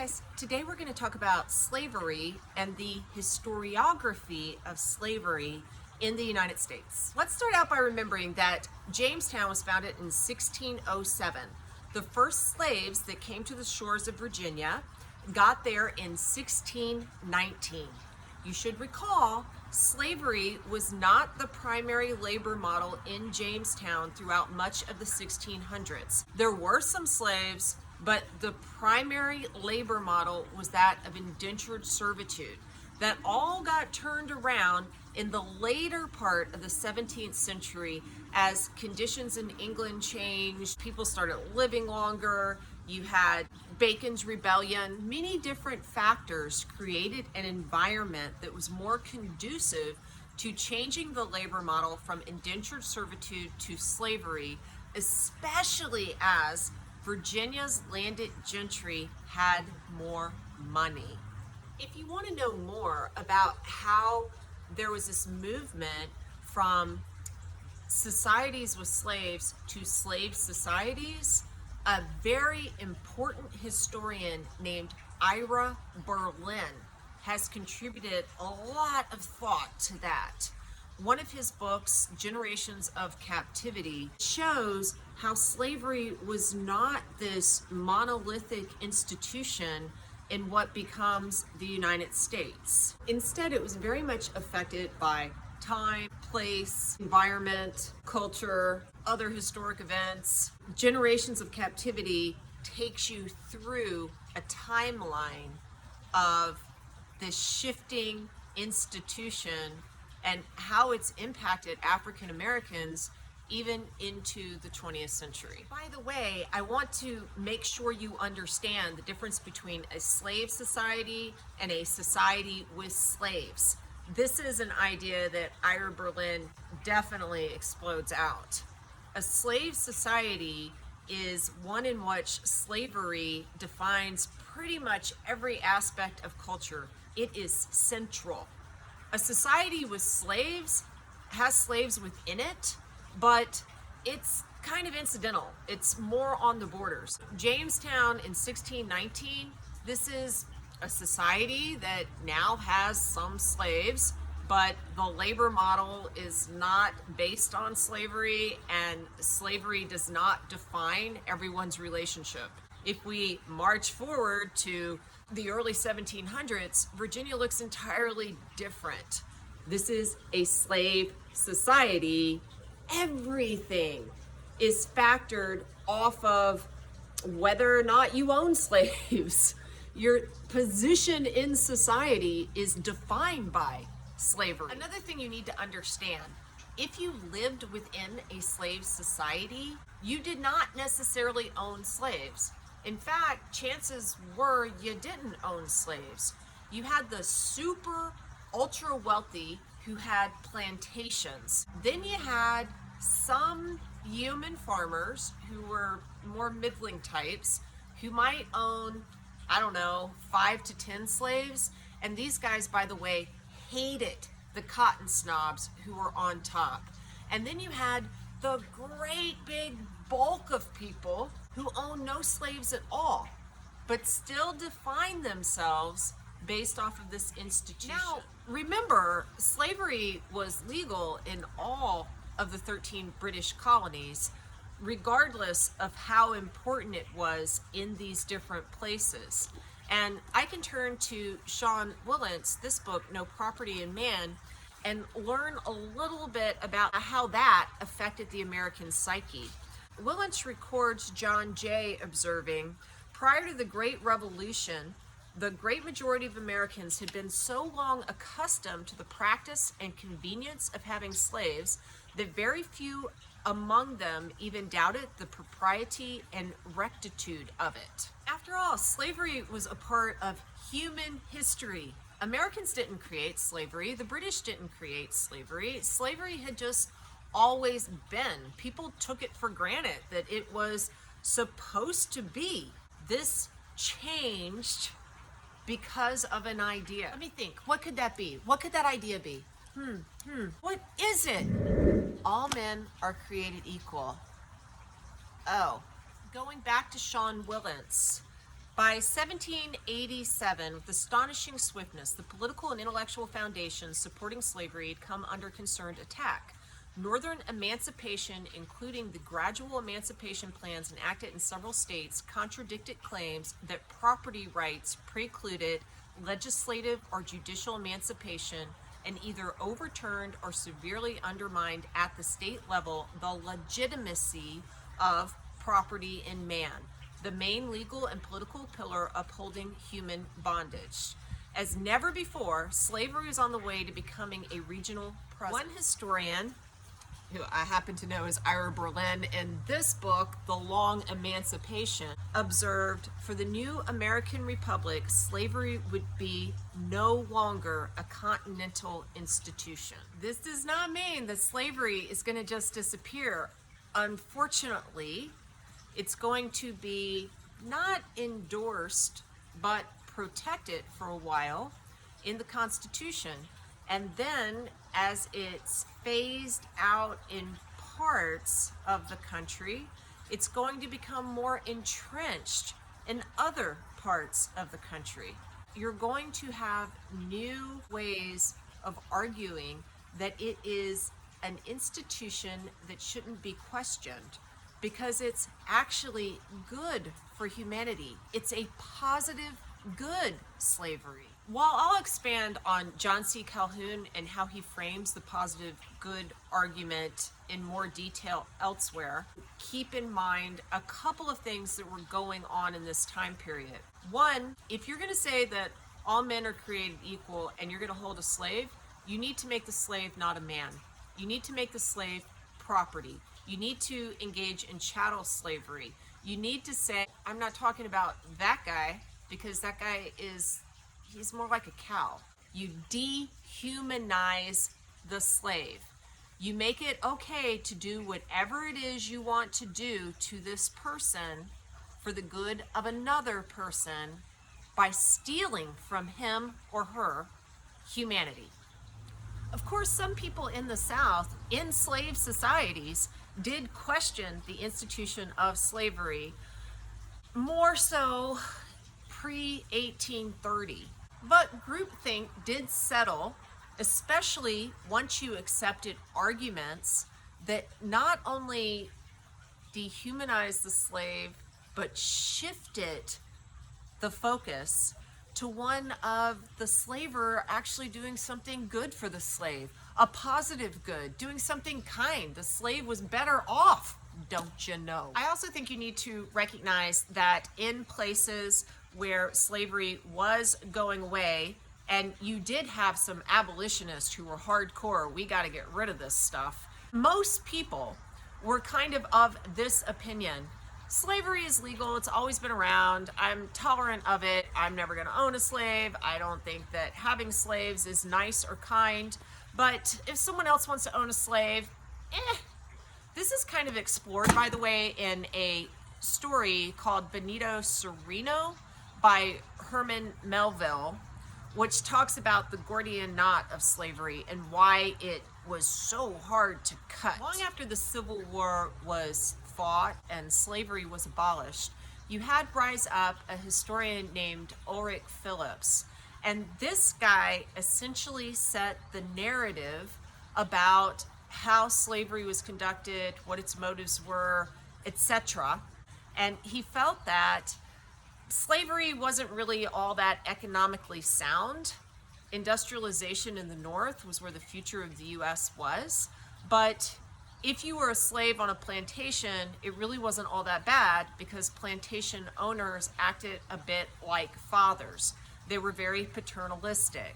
guys, today we're going to talk about slavery and the historiography of slavery in the United States. Let's start out by remembering that Jamestown was founded in 1607. The first slaves that came to the shores of Virginia got there in 1619. You should recall, slavery was not the primary labor model in Jamestown throughout much of the 1600s. There were some slaves, but the primary labor model was that of indentured servitude. That all got turned around in the later part of the 17th century as conditions in England changed, people started living longer, you had Bacon's Rebellion. Many different factors created an environment that was more conducive to changing the labor model from indentured servitude to slavery, especially as Virginia's landed gentry had more money. If you want to know more about how there was this movement from societies with slaves to slave societies, a very important historian named Ira Berlin has contributed a lot of thought to that. One of his books, Generations of Captivity, shows how slavery was not this monolithic institution in what becomes the United States. Instead, it was very much affected by time, place, environment, culture, other historic events. Generations of Captivity takes you through a timeline of this shifting institution and how it's impacted African Americans even into the 20th century. By the way, I want to make sure you understand the difference between a slave society and a society with slaves. This is an idea that Ira Berlin definitely explodes out. A slave society is one in which slavery defines pretty much every aspect of culture. It is central. A society with slaves has slaves within it, but it's kind of incidental. It's more on the borders. Jamestown in 1619, this is a society that now has some slaves, but the labor model is not based on slavery, and slavery does not define everyone's relationship. If we march forward to the early 1700s, Virginia looks entirely different. This is a slave society. Everything is factored off of whether or not you own slaves. Your position in society is defined by slavery. Another thing you need to understand, if you lived within a slave society, you did not necessarily own slaves. In fact, chances were you didn't own slaves. You had the super ultra wealthy who had plantations. Then you had some human farmers who were more middling types who might own, 5 to 10 slaves. And these guys, by the way, hated the cotton snobs who were on top. And then you had the great big bulk of people who own no slaves at all, but still define themselves based off of this institution. Now, remember, slavery was legal in all of the 13 British colonies, regardless of how important it was in these different places. And I can turn to Sean Willent's, this book, No Property in Man, and learn a little bit about how that affected the American psyche. Willent records John Jay observing, prior to the Great Revolution, the great majority of Americans had been so long accustomed to the practice and convenience of having slaves that very few among them even doubted the propriety and rectitude of it. After all, slavery was a part of human history. Americans didn't create slavery. The British didn't create slavery. Slavery had just always been. People took it for granted that it was supposed to be. This changed because of an idea. Let me think. What could that be? What could that idea be? What is it? All men are created equal. Oh, going back to Sean Willent's, By 1787, with astonishing swiftness, the political and intellectual foundations supporting slavery had come under concerned attack. Northern emancipation, including the gradual emancipation plans enacted in several states, contradicted claims that property rights precluded legislative or judicial emancipation and either overturned or severely undermined at the state level the legitimacy of property in man, the main legal and political pillar upholding human bondage. As never before, slavery was on the way to becoming a regional presence. One historian, who I happen to know is Ira Berlin, in this book, The Long Emancipation, observed for the new American Republic, slavery would be no longer a continental institution. This does not mean that slavery is going to just disappear. Unfortunately, it's going to be not endorsed, but protected for a while in the Constitution. And then as it's phased out in parts of the country, it's going to become more entrenched in other parts of the country. You're going to have new ways of arguing that it is an institution that shouldn't be questioned because it's actually good for humanity. It's a positive good slavery. While I'll expand on John C. Calhoun and how he frames the positive good argument in more detail elsewhere, keep in mind a couple of things that were going on in this time period. One, if you're going to say that all men are created equal and you're going to hold a slave, you need to make the slave not a man. You need to make the slave property. You need to engage in chattel slavery. You need to say, I'm not talking about that guy, because that guy he's more like a cow. You dehumanize the slave. You make it okay to do whatever it is you want to do to this person for the good of another person by stealing from him or her humanity. Of course, some people in the South, in slave societies, did question the institution of slavery, more so pre-1830. But groupthink did settle, especially once you accepted arguments that not only dehumanized the slave, but shifted the focus to one of the slaver actually doing something good for the slave, a positive good, doing something kind. The slave was better off, don't you know? I also think you need to recognize that in places where slavery was going away, and you did have some abolitionists who were hardcore, we got to get rid of this stuff, most people were kind of this opinion. Slavery is legal, it's always been around, I'm tolerant of it, I'm never going to own a slave, I don't think that having slaves is nice or kind, but if someone else wants to own a slave, This is kind of explored, by the way, in a story called Benito Cereno by Herman Melville, which talks about the Gordian knot of slavery and why it was so hard to cut. Long after the Civil War was fought and slavery was abolished, you had rise up a historian named Ulrich Phillips. And this guy essentially set the narrative about how slavery was conducted, what its motives were, etc. And he felt that slavery wasn't really all that economically sound. Industrialization in the North was where the future of the U.S. was. But if you were a slave on a plantation, it really wasn't all that bad because plantation owners acted a bit like fathers. They were very paternalistic.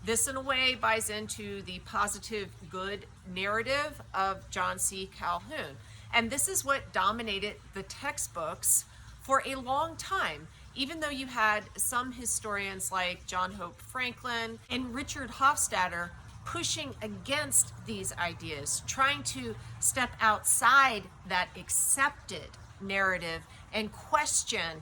This, in a way, buys into the positive good narrative of John C. Calhoun. And this is what dominated the textbooks for a long time, even though you had some historians like John Hope Franklin and Richard Hofstadter pushing against these ideas, trying to step outside that accepted narrative and question,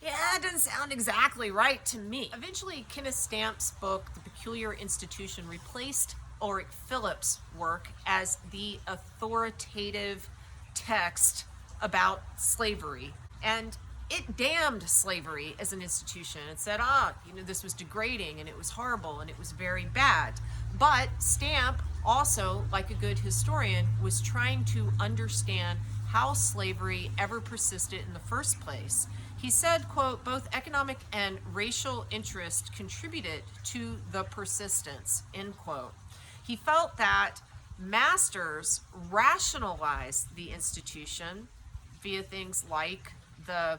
yeah, it doesn't sound exactly right to me. Eventually, Kenneth Stamp's book, The Peculiar Institution, replaced Ulrich Phillips' work as the authoritative text about slavery. And it damned slavery as an institution. It said, this was degrading and it was horrible and it was very bad. But Stamp also, like a good historian, was trying to understand how slavery ever persisted in the first place. He said, quote, both economic and racial interest contributed to the persistence, end quote. He felt that masters rationalized the institution via things like the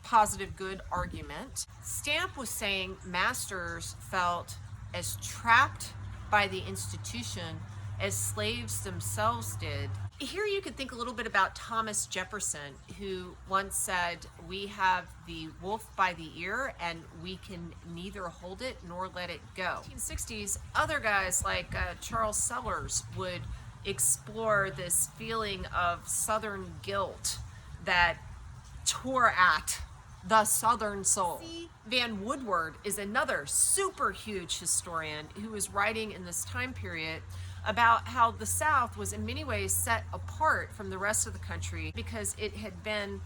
positive good argument. Stamp was saying masters felt as trapped by the institution as slaves themselves did. Here you could think a little bit about Thomas Jefferson, who once said, we have the wolf by the ear and we can neither hold it nor let it go. In the 1960s, other guys like Charles Sellers would explore this feeling of Southern guilt that tore at the Southern soul. Van Woodward is another super huge historian who was writing in this time period about how the South was in many ways set apart from the rest of the country because it had been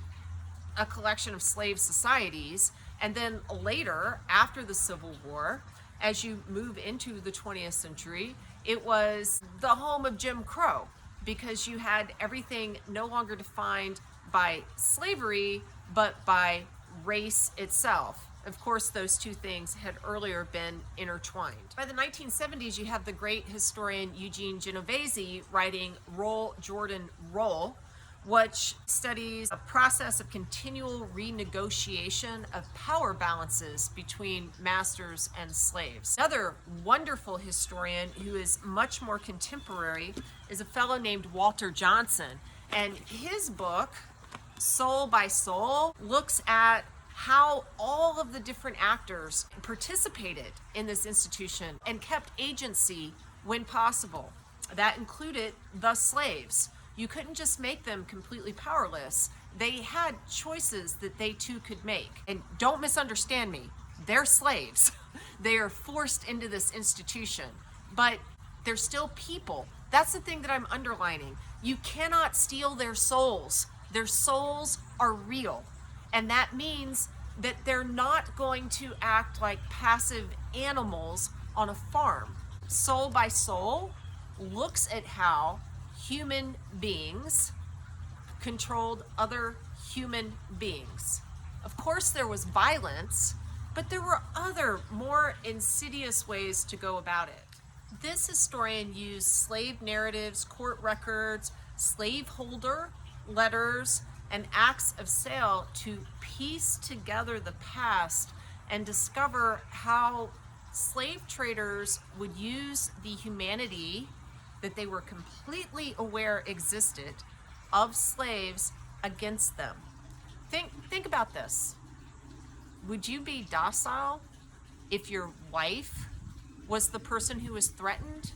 a collection of slave societies. And then later, after the Civil War, as you move into the 20th century, it was the home of Jim Crow because you had everything no longer defined by slavery, but by race itself. Of course, those two things had earlier been intertwined. By the 1970s, you have the great historian Eugene Genovese writing Roll, Jordan, Roll, which studies a process of continual renegotiation of power balances between masters and slaves. Another wonderful historian who is much more contemporary is a fellow named Walter Johnson. And his book, Soul by Soul, looks at how all of the different actors participated in this institution and kept agency when possible. That included the slaves. You couldn't just make them completely powerless. They had choices that they too could make. And don't misunderstand me, they're slaves. They are forced into this institution, but they're still people. That's the thing that I'm underlining. You cannot steal their souls. Their souls are real. And that means that they're not going to act like passive animals on a farm. Soul by Soul looks at how human beings controlled other human beings. Of course, there was violence, but there were other, more insidious ways to go about it. This historian used slave narratives, court records, slaveholder letters, and acts of sale to piece together the past and discover how slave traders would use the humanity that they were completely aware existed of slaves against them. Think about this. Would you be docile if your wife was the person who was threatened?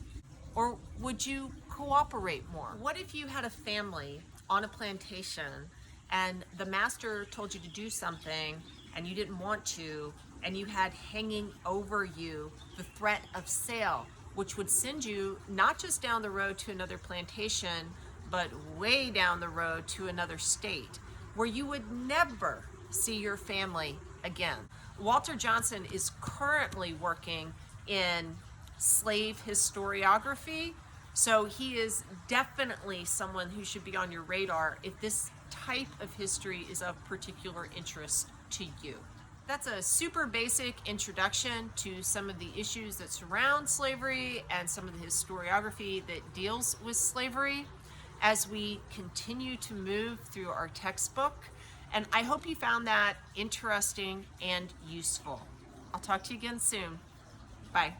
Or would you cooperate more? What if you had a family on a plantation and the master told you to do something and you didn't want to, and you had hanging over you the threat of sale, which would send you not just down the road to another plantation, but way down the road to another state where you would never see your family again. Walter Johnson is currently working in slave historiography, so he is definitely someone who should be on your radar if this type of history is of particular interest to you. That's a super basic introduction to some of the issues that surround slavery and some of the historiography that deals with slavery as we continue to move through our textbook. And I hope you found that interesting and useful. I'll talk to you again soon. Bye.